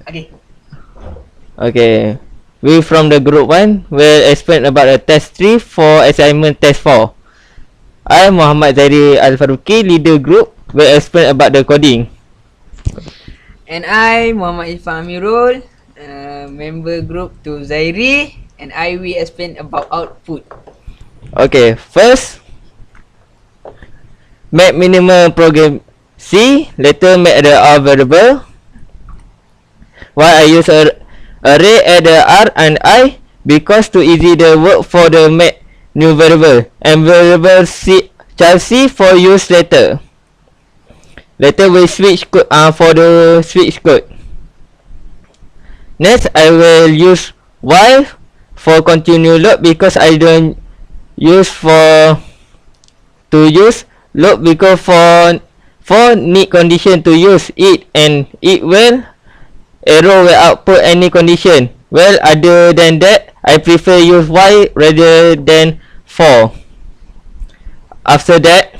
Okay. Okay. We from the group 1 will explain about the test 3 for assignment test 4. I, Muhammad Zairi Al-Faruqi, leader group, will explain about the coding. And I, Muhammad Irfan Amirul, member group to Zairi, and I will explain about output. Okay, first, make minimal program C, later make the R variable. Why I use a array at the R and I? Because to easy the work for the make new variable and variable C child C for use later. Later we switch code for the switch code. Next I will use while for continue loop because I don't use for to use loop because for need condition to use it and it will arrow will output any condition. Well, other than that, I prefer use while rather than for. After that,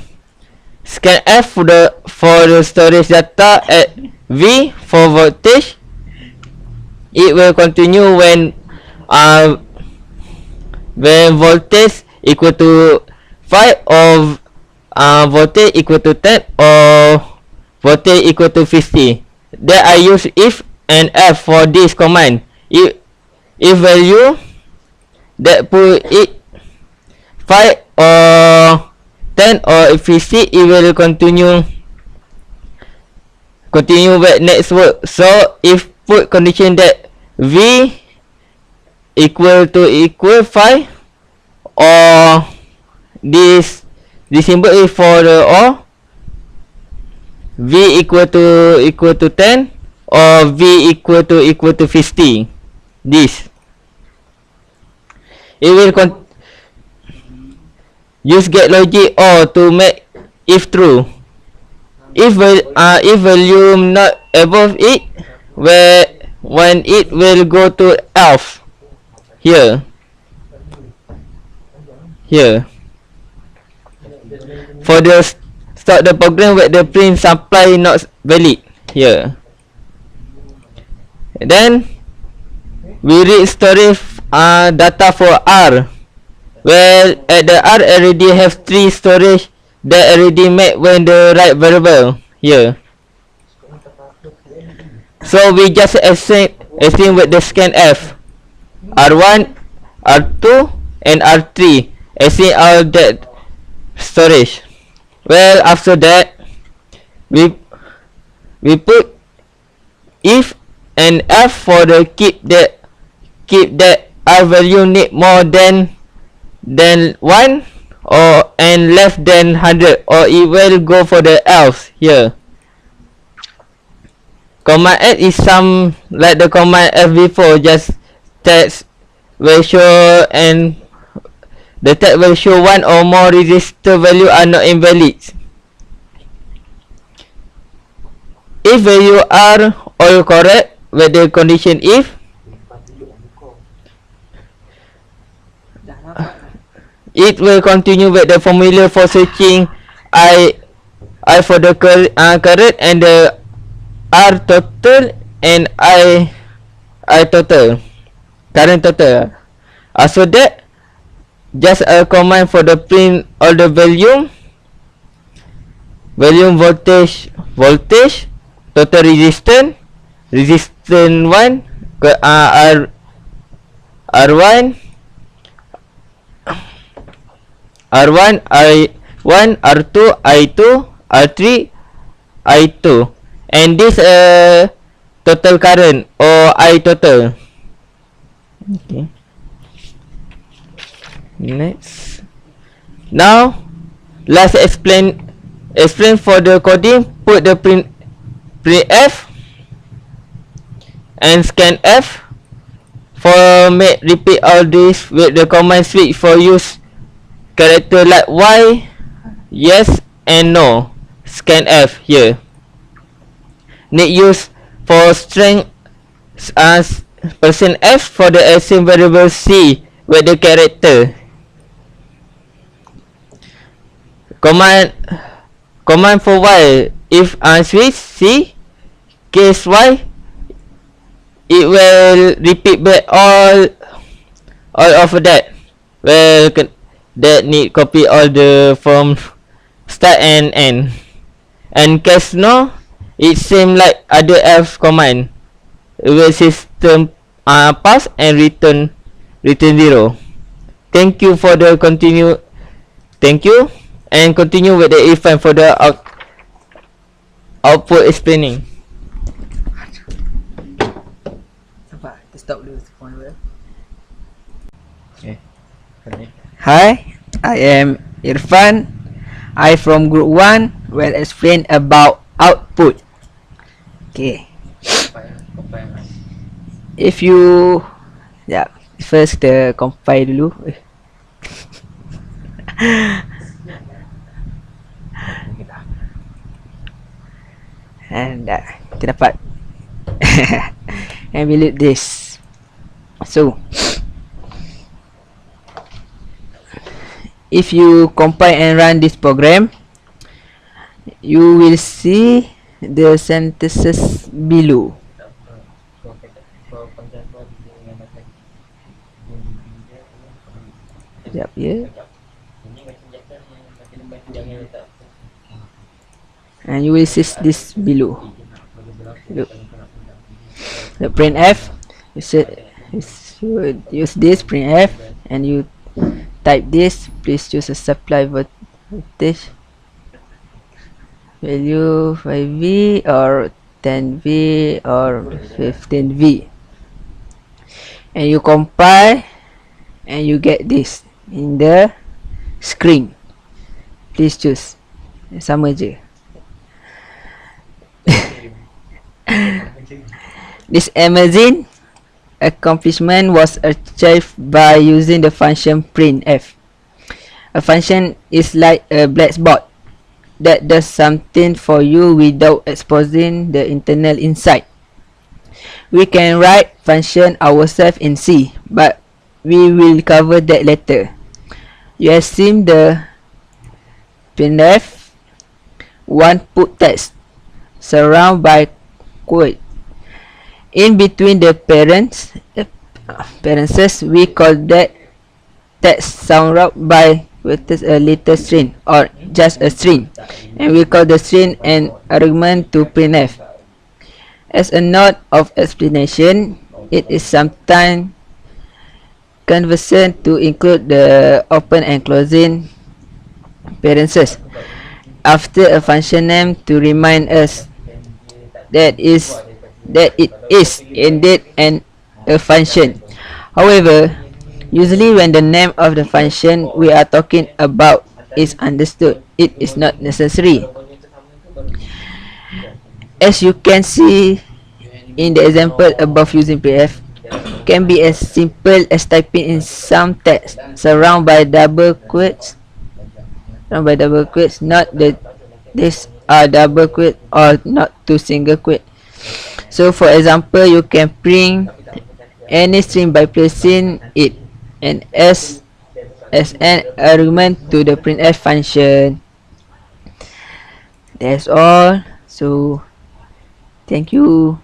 scan F for the storage data at V for voltage. It will continue when voltage equal to 5 or voltage equal to 10 or voltage equal to 50. Then I use if and F for this command. If value that put it 5 or 10 or 50, it will continue with next work. So if put condition that V equal 5 or this symbol is for the or V equal to 10 or V equal to 50, this it will use get logic or to make if true. If value not above it, when it will go to else here for the start the program with the print supply not valid here. Then we read storage data for R. Well, at the R already have 3 storage that already made when the right variable here. So we just assign with the scan F, R1, R2 and R3, assign all that storage. Well, after that we put if and F for the keep that R value need more than 1 or and less than 100, or it will go for the else here. Command F is some like the command F before, just text ratio and the text will show 1 or more register value are not invalid. If value are all correct with the condition if, it will continue with the formula for searching I for the current and the R total and I total, current total. After that, just a command for the print all the volume, voltage, total resistance 1, R1, I1, R2, I2, R3, I2, and this total current or I total. Okay. Next. Now, let's explain for the coding. Put the print F and scan F for make repeat all this with the command switch for use character like Y, yes and no. Scan F here. Need use for string as %F for the assign variable C with the character. Command for Y if switch C case y, it will repeat back all of that. Well, that need copy all the from start and end. And case no, it same like other else command. It will system pass and return 0. Thank you for the continue. Thank you, and continue with the if and for the output explaining. Sabar, kita stop dulu point dulu. Okay. Hi, I am Irfan. I from group 1 will explain about output. Okay. If you first kita compile dulu. And kita dapat and we look this. So if you compile and run this program, you will see the sentences below. Sekejap ya. And you will see this below. Look. The printf, you should use this printf and you type this. Please choose a supply voltage value 5V or 10V or 15V, and you compile and you get this in the screen. Please choose. Sama je. This amazing accomplishment was achieved by using the function printf. A function is like a black box that does something for you without exposing the internal inside. We can write function ourselves in C, but we will cover that later. You assume the printf one put text surrounded by quote. In between the parentheses, we call that text surrounded by with a little string or just a string, and we call the string an argument to printf. As a note of explanation, it is sometimes convenient to include the open and closing parentheses after a function name to remind us that it is indeed a function. However, usually when the name of the function we are talking about is understood, it is not necessary. As you can see in the example above, using printf can be as simple as typing in some text surrounded by double quotes. Not that these are double quotes or not two single quotes. So for example, you can print any string by placing it and as an argument to the printf function. That's all. So thank you.